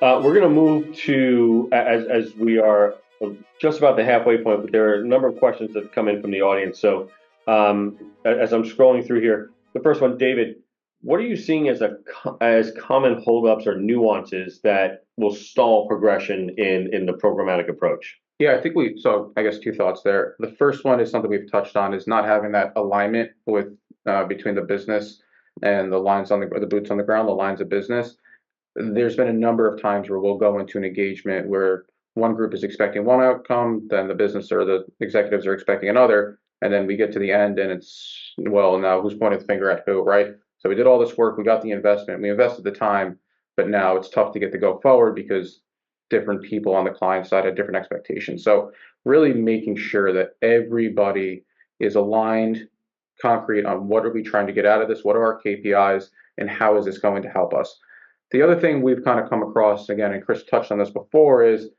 We're going to move to, as we are just about the halfway point, but there are a number of questions that have come in from the audience. So as I'm scrolling through here, the first one, David, what are you seeing as common holdups or nuances that will stall progression in the programmatic approach? Yeah, I think so I guess two thoughts there. The first one is something we've touched on is not having that alignment with between the business and the lines on the boots on the ground, the lines of business. There's been a number of times where we'll go into an engagement where one group is expecting one outcome, then the business or the executives are expecting another, and then we get to the end and it's, well, now who's pointing the finger at who, right? So we did all this work, we got the investment, we invested the time, but now it's tough to get to go forward because different people on the client side have different expectations. So really making sure that everybody is aligned, concrete on what are we trying to get out of this, what are our KPIs, and how is this going to help us. The other thing we've kind of come across again, and Chris touched on this before, is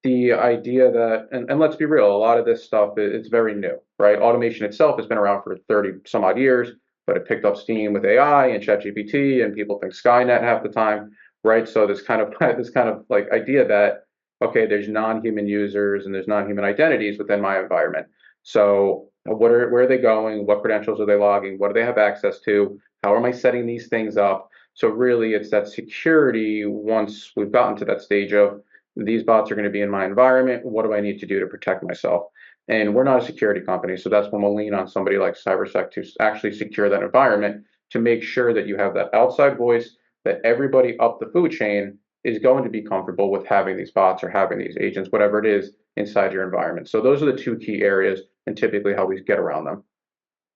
the idea that, and let's be real, a lot of this stuff it's very new, right? Automation itself has been around for 30 some odd years, but it picked up steam with AI and ChatGPT, and people think Skynet half the time, right? So this kind of this kind of like idea that okay, there's non-human users and there's non-human identities within my environment. So where are they going? What credentials are they logging? What do they have access to? How am I setting these things up? So really, it's that security once we've gotten to that stage of these bots are going to be in my environment. What do I need to do to protect myself? And we're not a security company, so that's when we'll lean on somebody like CyberSec to actually secure that environment to make sure that you have that outside voice, that everybody up the food chain is going to be comfortable with having these bots or having these agents, whatever it is, inside your environment. So those are the two key areas and typically how we get around them.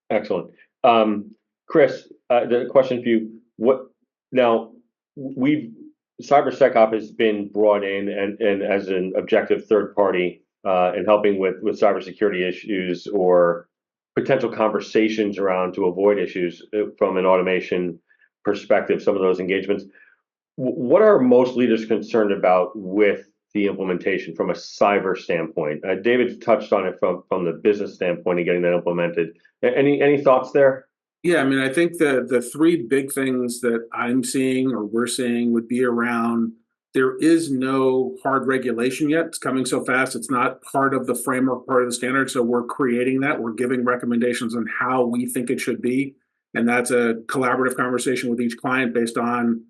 Excellent. Chris, the question for you, what now we've CyberSecOp has been brought in and as an objective third party in helping with cybersecurity issues or potential conversations around to avoid issues from an automation perspective, some of those engagements. What are most leaders concerned about with the implementation from a cyber standpoint? David touched on it from the business standpoint and getting that implemented. Any thoughts there? Yeah, I mean, I think the three big things that I'm seeing or we're seeing would be around there is no hard regulation yet. It's coming so fast. It's not part of the framework, part of the standard. So we're creating that. We're giving recommendations on how we think it should be. And that's a collaborative conversation with each client based on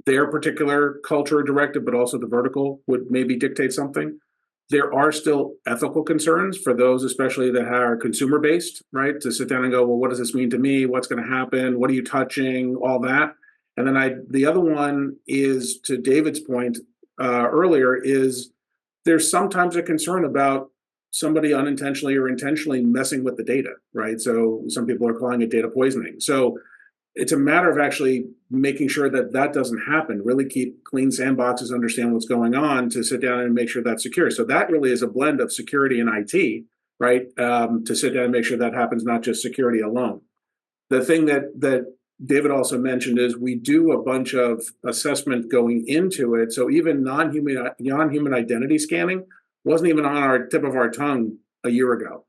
their particular culture or directive, but also the vertical would maybe dictate something. There are still ethical concerns for those, especially that are consumer based, right? To sit down and go, well, what does this mean to me? What's going to happen? What are you touching? All that. And then the other one is to David's point earlier is there's sometimes a concern about somebody unintentionally or intentionally messing with the data, right? So some people are calling it data poisoning. So it's a matter of actually making sure that that doesn't happen, really keep clean sandboxes, understand what's going on to sit down and make sure that's secure. So that really is a blend of security and IT, right? To sit down and make sure that happens, not just security alone. The thing that David also mentioned is we do a bunch of assessment going into it. So even non-human identity scanning wasn't even on our tip of our tongue a year ago.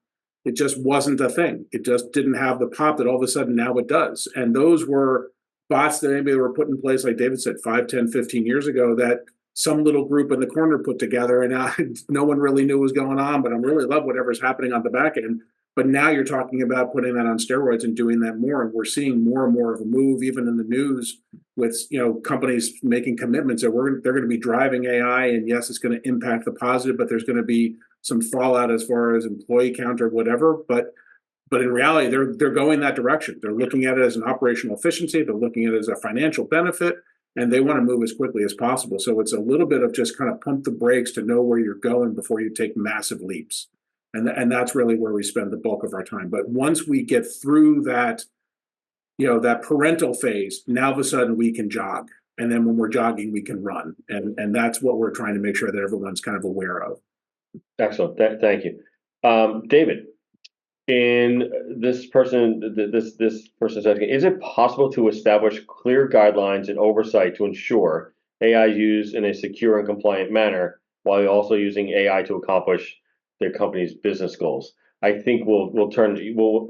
It just wasn't a thing. It just didn't have the pop that all of a sudden now it does. And those were bots that maybe were put in place, like David said, 5, 10, 15 years ago that some little group in the corner put together and now no one really knew what was going on, but I really love whatever's happening on the back end. But now you're talking about putting that on steroids and doing that more. And we're seeing more and more of a move, even in the news, with companies making commitments that they're going to be driving AI. And yes, it's going to impact the positive, but there's going to be some fallout as far as employee count or whatever. But in reality, they're going that direction. They're looking at it as an operational efficiency. They're looking at it as a financial benefit, and they want to move as quickly as possible. So it's a little bit of just kind of pump the brakes to know where you're going before you take massive leaps. And that's really where we spend the bulk of our time. But once we get through that, that parental phase, now all of a sudden we can jog. And then when we're jogging, we can run. And that's what we're trying to make sure that everyone's kind of aware of. Excellent. Thank you. David, in this person's asking, is it possible to establish clear guidelines and oversight to ensure AI is used in a secure and compliant manner while also using AI to accomplish their company's business goals? I think we'll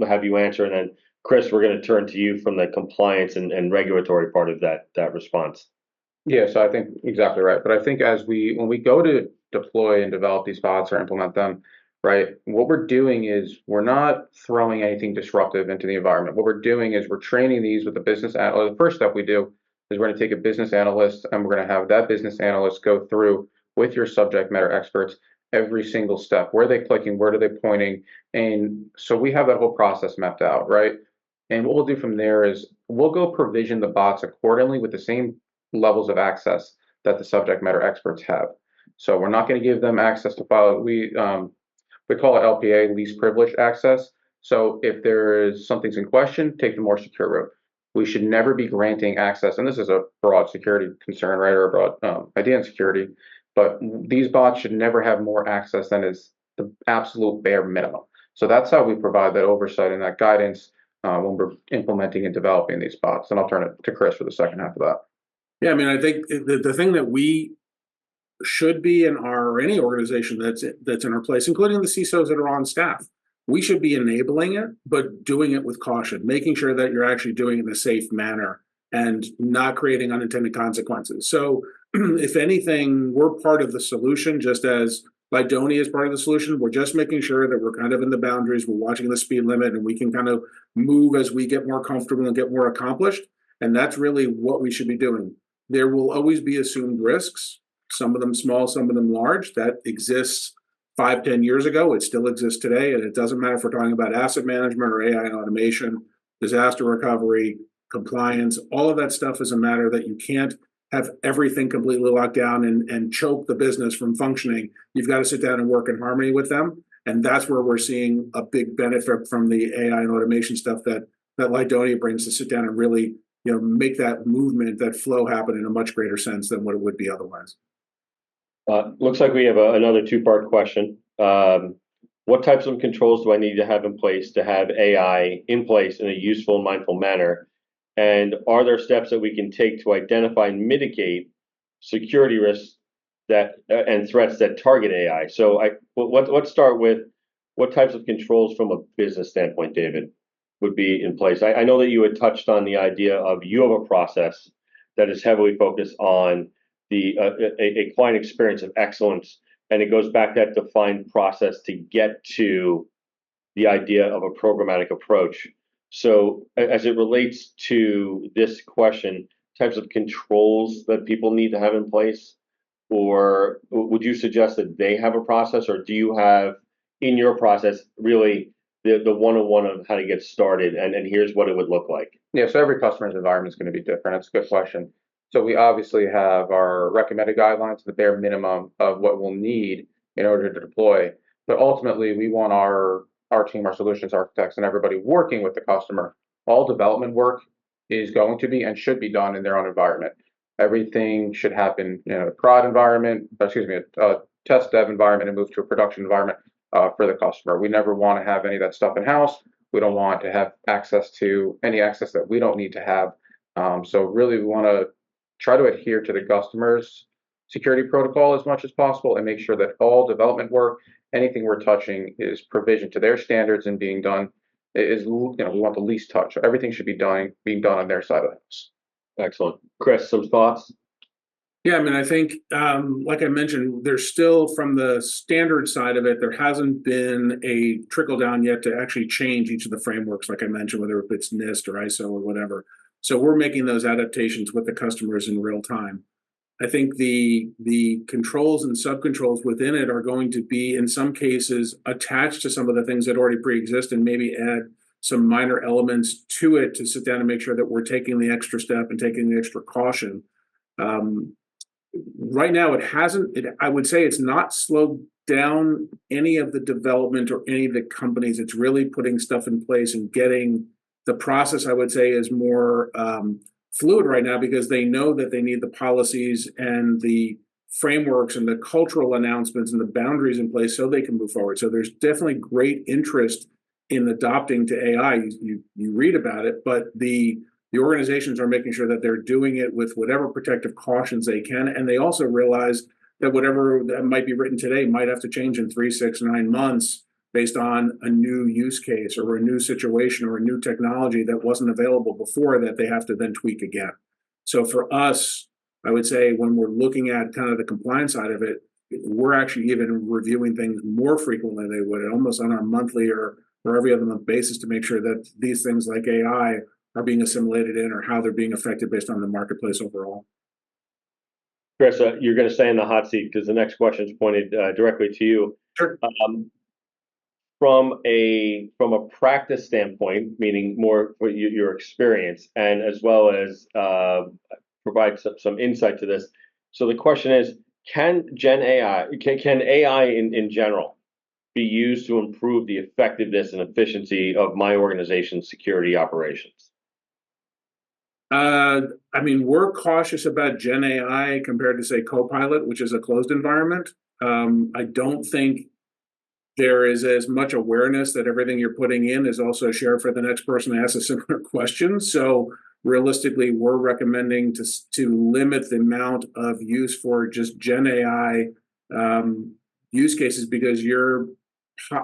have you answer, and then Chris, we're going to turn to you from the compliance and regulatory part of that response. Yeah, so I think exactly right. But I think when we go to deploy and develop these bots or implement them, right, what we're doing is we're not throwing anything disruptive into the environment. What we're doing is we're training these with a or the first step we do is we're going to take a business analyst and we're going to have that business analyst go through with your subject matter experts every single step. Where are they clicking? Where are they pointing? And so we have that whole process mapped out, right? And what we'll do from there is we'll go provision the bots accordingly with the same levels of access that the subject matter experts have. So we're not going to give them access to file. We call it LPA, least privileged access. So if there is something's in question, take the more secure route. We should never be granting access, and this is a broad security concern, right, or a broad idea in security. But these bots should never have more access than is the absolute bare minimum. So that's how we provide that oversight and that guidance when we're implementing and developing these bots. And I'll turn it to Chris for the second half of that. Yeah, I mean, I think the thing that we should be in our any organization that's in our place, including the CISOs that are on staff, we should be enabling it, but doing it with caution, making sure that you're actually doing it in a safe manner and not creating unintended consequences. So, if anything, we're part of the solution, just as Lydoni is part of the solution. We're just making sure that we're kind of in the boundaries, we're watching the speed limit, and we can kind of move as we get more comfortable and get more accomplished. And that's really what we should be doing. There will always be assumed risks, some of them small, some of them large. That exists 5, 10 years ago. It still exists today. And it doesn't matter if we're talking about asset management or AI and automation, disaster recovery, compliance, all of that stuff is a matter that you can't have everything completely locked down and choke the business from functioning. You've got to sit down and work in harmony with them. And that's where we're seeing a big benefit from the AI and automation stuff that Lydonia brings, to sit down and really, make that movement, that flow happen in a much greater sense than what it would be otherwise. Looks like we have another two-part question. What types of controls do I need to have in place to have AI in place in a useful and mindful manner? And are there steps that we can take to identify and mitigate security risks and threats that target AI? So let's start with what types of controls from a business standpoint, David, would be in place. I know that you had touched on the idea of you have a process that is heavily focused on a client experience of excellence, and it goes back to that defined process to get to the idea of a programmatic approach. So as it relates to this question, types of controls that people need to have in place, or would you suggest that they have a process, or do you have in your process really the one-on-one on how to get started, and here's what it would look like? Yeah, so every customer's environment is going to be different. That's a good question. So we obviously have our recommended guidelines, the bare minimum of what we'll need in order to deploy. But ultimately, we want our team, our solutions architects, and everybody working with the customer. All development work is going to be and should be done in their own environment. Everything should happen in a prod environment, a test dev environment, and move to a production environment for the customer. We never want to have any of that stuff in house. We don't want to have access to any access that we don't need to have. So really, we want to try to adhere to the customer's security protocol as much as possible and make sure that all development work, anything we're touching, is provisioned to their standards and being done we want the least touch. Everything should be being done on their side of the house. Excellent. Chris, some thoughts? Yeah, I mean, I think, like I mentioned, there's still, from the standard side of it, there hasn't been a trickle down yet to actually change each of the frameworks, like I mentioned, whether it's NIST or ISO or whatever. So we're making those adaptations with the customers in real time. I think the controls and subcontrols within it are going to be, in some cases, attached to some of the things that already pre-exist, and maybe add some minor elements to it to sit down and make sure that we're taking the extra step and taking the extra caution. Right now, I would say it's not slowed down any of the development or any of the companies. It's really putting stuff in place and getting the process, I would say, is more fluid right now, because they know that they need the policies and the frameworks and the cultural announcements and the boundaries in place so they can move forward. So there's definitely great interest in adopting to AI. You read about it, but the organizations are making sure that they're doing it with whatever protective cautions they can. And they also realize that whatever that might be written today might have to change in 3, 6, 9 months based on a new use case or a new situation or a new technology that wasn't available before, that they have to then tweak again. So for us, I would say when we're looking at kind of the compliance side of it, we're actually even reviewing things more frequently than they would, almost on a monthly or every other month basis to make sure that these things like AI are being assimilated in or how they're being affected based on the marketplace overall. Chris, you're going to stay in the hot seat because the next question is pointed directly to you. Sure. From a practice standpoint, meaning more for your experience, and as well as provide some insight to this. So the question is, can AI in general be used to improve the effectiveness and efficiency of my organization's security operations? I mean, we're cautious about Gen AI compared to, say, Copilot, which is a closed environment. I don't think there is as much awareness that everything you're putting in is also shared for the next person to ask a similar question. So realistically, we're recommending to limit the amount of use for just Gen AI use cases because you're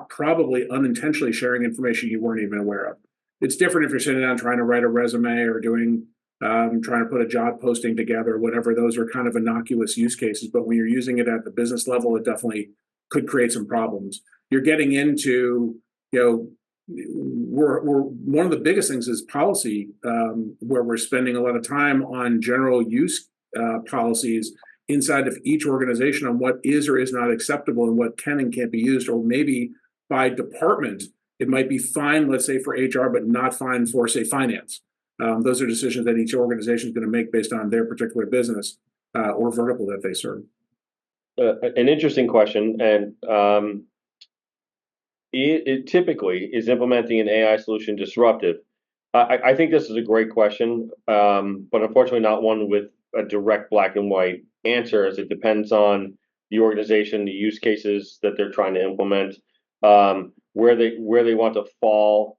probably unintentionally sharing information you weren't even aware of. It's different if you're sitting down trying to write a resume or doing trying to put a job posting together, whatever. Those are kind of innocuous use cases. But when you're using it at the business level, it definitely could create some problems. You're getting into, we're one of the biggest things is policy, where we're spending a lot of time on general use policies inside of each organization on what is or is not acceptable and what can and can't be used, or maybe by department, it might be fine, let's say for HR, but not fine for, say, finance. Those are decisions that each organization is going to make based on their particular business or vertical that they serve. An interesting question, and it typically is implementing an AI solution disruptive. I think this is a great question, but unfortunately not one with a direct black and white answer, as it depends on the organization, the use cases that they're trying to implement, where they want to fall,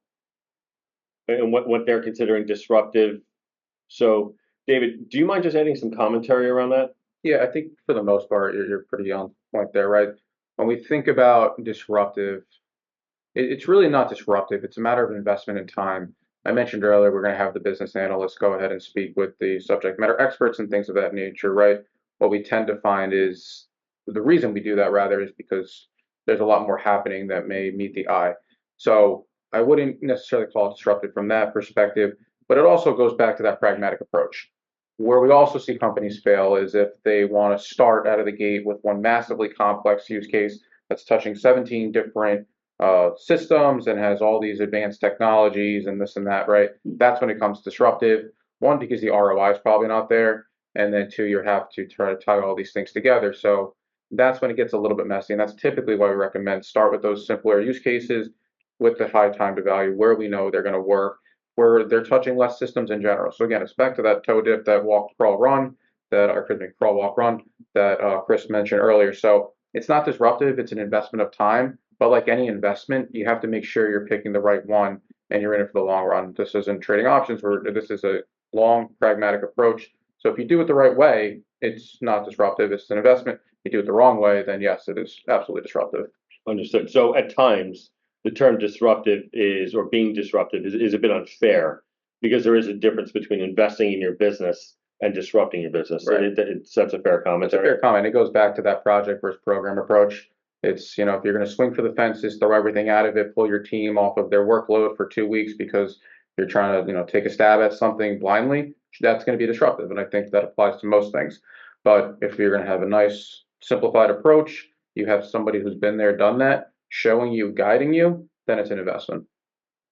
and what they're considering disruptive. So, David, do you mind just adding some commentary around that? Yeah, I think for the most part, you're pretty on point there, right? When we think about disruptive, it's really not disruptive. It's a matter of investment in time. I mentioned earlier, we're going to have the business analysts go ahead and speak with the subject matter experts and things of that nature, right? What we tend to find is the reason we do that rather is because there's a lot more happening that may meet the eye. So I wouldn't necessarily call it disruptive from that perspective, but it also goes back to that pragmatic approach. Where we also see companies fail is if they want to start out of the gate with one massively complex use case that's touching 17 different systems and has all these advanced technologies and this and that, right? That's when it comes disruptive. One, because the ROI is probably not there, and then two, you have to try to tie all these things together. So that's when it gets a little bit messy, and that's typically why we recommend start with those simpler use cases with the high time to value where we know they're going to work, where they're touching less systems in general. So again, it's back to that toe dip, that walk, crawl, run, crawl, walk, run that Chris mentioned earlier. So it's not disruptive, it's an investment of time. But like any investment, you have to make sure you're picking the right one and you're in it for the long run. This isn't trading options, where this is a long, pragmatic approach. So if you do it the right way, it's not disruptive, it's an investment. If you do it the wrong way, then yes, it is absolutely disruptive. Understood. So at times, the term disruptive or being disruptive is a bit unfair, because there is a difference between investing in your business and disrupting your business. Right. That's a fair comment. It's a fair comment. It goes back to that project versus program approach. It's, if you're going to swing for the fences, throw everything out of it, pull your team off of their workload for 2 weeks because you're trying to, take a stab at something blindly, that's going to be disruptive. And I think that applies to most things. But if you're going to have a nice simplified approach, you have somebody who's been there, done that, showing you, guiding you, then it's an investment.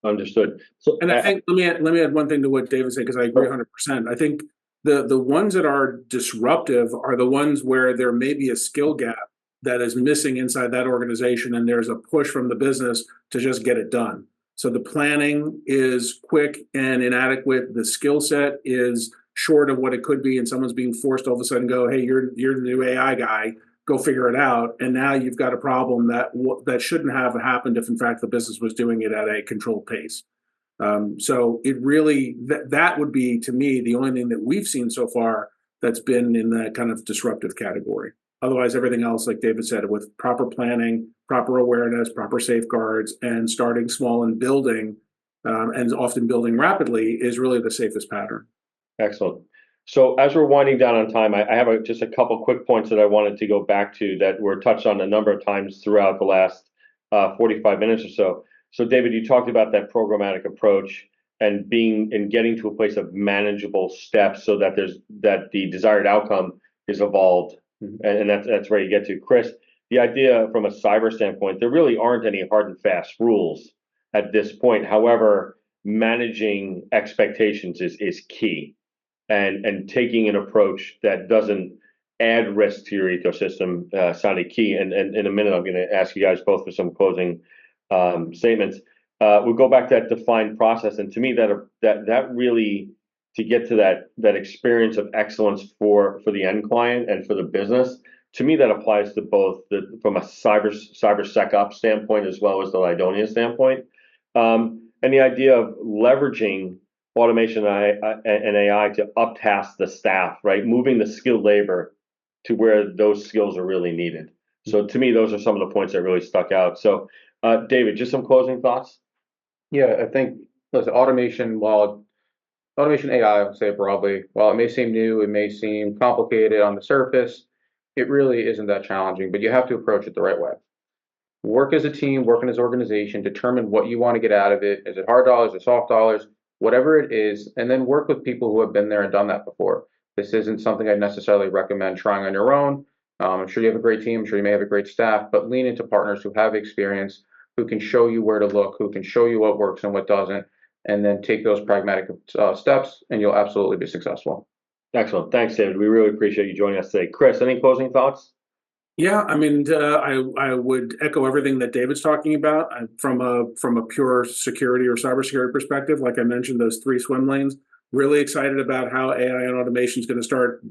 Understood. So, and I think let me add one thing to what David said, because I agree 100%. I think the ones that are disruptive are the ones where there may be a skill gap that is missing inside that organization, and there's a push from the business to just get it done. So the planning is quick and inadequate. The skill set is short of what it could be, and someone's being forced all of a sudden go, hey, you're the new AI guy, go figure it out. And now you've got a problem that shouldn't have happened if, in fact, the business was doing it at a controlled pace. So it really, that would be, to me, the only thing that we've seen so far that's been in that kind of disruptive category. Otherwise, everything else, like David said, with proper planning, proper awareness, proper safeguards, and starting small and building, and often building rapidly, is really the safest pattern. Excellent. So as we're winding down on time, I have just a couple quick points that I wanted to go back to that were touched on a number of times throughout the last 45 minutes or so. So David, you talked about that programmatic approach and getting to a place of manageable steps so that the desired outcome is evolved, and that's where you get to. Chris, the idea from a cyber standpoint, there really aren't any hard and fast rules at this point. However, managing expectations is key, and taking an approach that doesn't add risk to your ecosystem sounded key. And in a minute, I'm going to ask you guys both for some closing statements. We'll go back to that defined process, and to me, that really, to get to that experience of excellence for the end client and for the business. To me, that applies to both from a cybersecOps standpoint as well as the Lydonia standpoint, and the idea of leveraging automation and AI to uptask the staff, right? Moving the skilled labor to where those skills are really needed. So to me, those are some of the points that really stuck out. So, David, just some closing thoughts? Yeah, I think, listen, automation AI, I'll say it broadly, while it may seem new, it may seem complicated on the surface, it really isn't that challenging, but you have to approach it the right way. Work as a team, work in as an organization, determine what you want to get out of it. Is it hard dollars or soft dollars? Whatever it is, and then work with people who have been there and done that before. This isn't something I'd necessarily recommend trying on your own. I'm sure you have a great team, I'm sure you may have a great staff, but lean into partners who have experience, who can show you where to look, who can show you what works and what doesn't, and then take those pragmatic steps, and you'll absolutely be successful. Excellent. Thanks, David. We really appreciate you joining us today. Chris, any closing thoughts? Yeah, I mean, I would echo everything that David's talking about from a pure security or cybersecurity perspective. Like I mentioned, those three swim lanes. Really excited about how AI and automation is going to start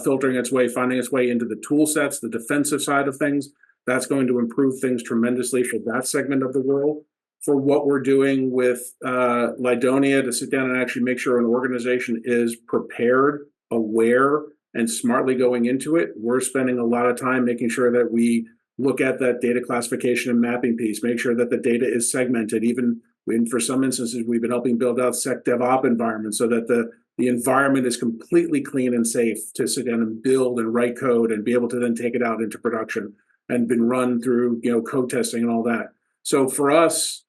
filtering its way, finding its way into the tool sets, the defensive side of things. That's going to improve things tremendously for that segment of the world. For what we're doing with Lydonia, to sit down and actually make sure an organization is prepared, aware, and smartly going into it. We're spending a lot of time making sure that we look at that data classification and mapping piece, make sure that the data is segmented. Even for some instances, we've been helping build out SecDevOps environments so that the environment is completely clean and safe to sit down and build and write code and be able to then take it out into production and been run through, code testing and all that. So for us,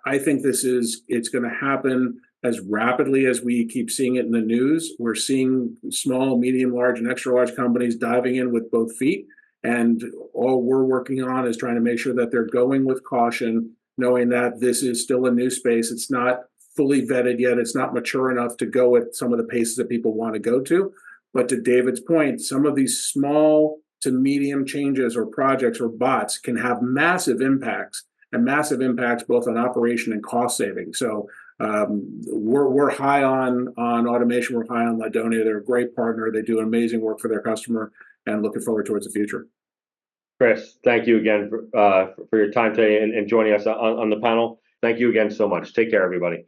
I think it's going to happen as rapidly as we keep seeing it in the news. We're seeing small, medium, large, and extra large companies diving in with both feet. And all we're working on is trying to make sure that they're going with caution, knowing that this is still a new space. It's not fully vetted yet. It's not mature enough to go at some of the paces that people want to go to. But to David's point, some of these small to medium changes or projects or bots can have massive impacts, and massive impacts both on operation and cost saving. So we're high on automation. We're high on Lydonia. They're a great partner. They do amazing work for their customer, and looking forward towards the future. Chris, thank you again for your time today and joining us on the panel. Thank you again so much. Take care, everybody.